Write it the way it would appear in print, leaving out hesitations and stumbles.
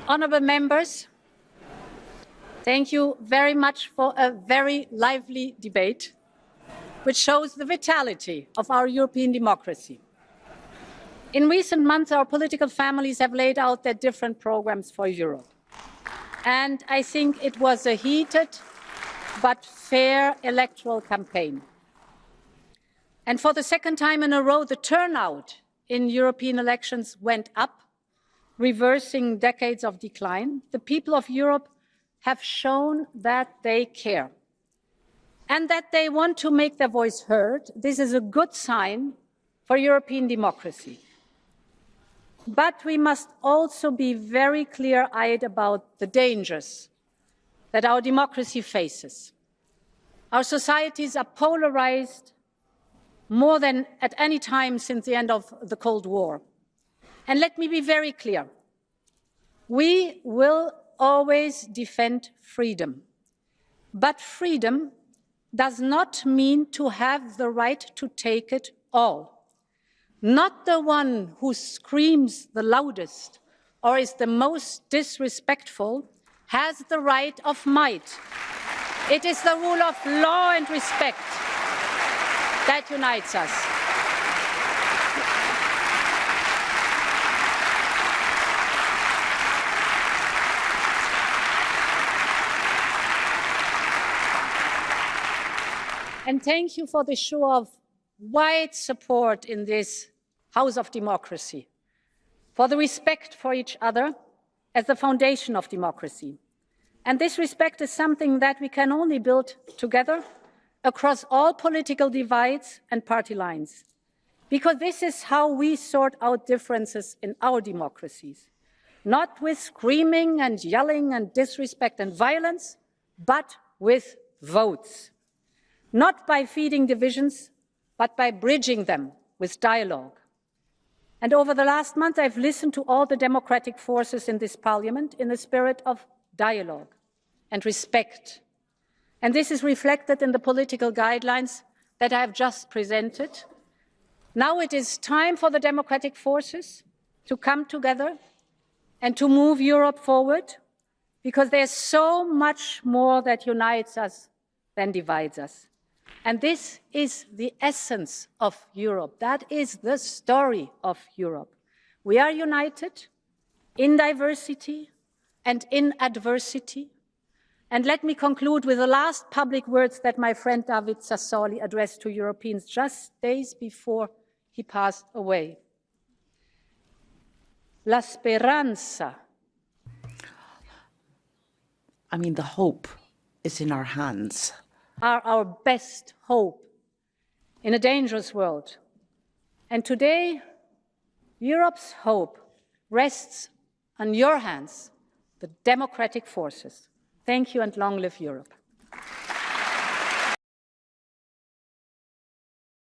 Honourable members, thank you very much for a very lively debate, which shows the vitality of our European democracy. In recent months, our political families have laid out their different programmes for Europe. And I think it was a heated but fair electoral campaign. And for the second time in a row, the turnout in European elections went up, reversing decades of decline. The people of Europe have shown that they care and that they want to make their voice heard. This is a good sign for European democracy. But we must also be very clear-eyed about the dangers that our democracy faces. Our societies are polarized more than at any time since the end of the Cold War. And let me be very clear. We will always defend freedom. But freedom does not mean to have the right to take it all. Not the one who screams the loudest or is the most disrespectful has the right of might. It is the rule of law and respect that unites us. And thank you for the show of wide support in this House of Democracy, for the respect for each other as the foundation of democracy. And this respect is something that we can only build together across all political divides and party lines, because this is how we sort out differences in our democracies, not with screaming and yelling and disrespect and violence, but with votes, not by feeding divisions, but by bridging them with dialogue. And over the last month, I've listened to all the democratic forces in this parliament in a spirit of dialogue and respect. And this is reflected in the political guidelines that I have just presented. Now it is time for the democratic forces to come together and to move Europe forward, because there's so much more that unites us than divides us. And this is the essence of Europe. That is the story of Europe. We are united in diversity and in adversity. And let me conclude with the last public words that my friend David Sassoli addressed to Europeans just days before he passed away. La speranza. I mean, the hope is in our hands. Are our best hope in a dangerous world. And today, Europe's hope rests on your hands, the democratic forces. Thank you, and long live Europe.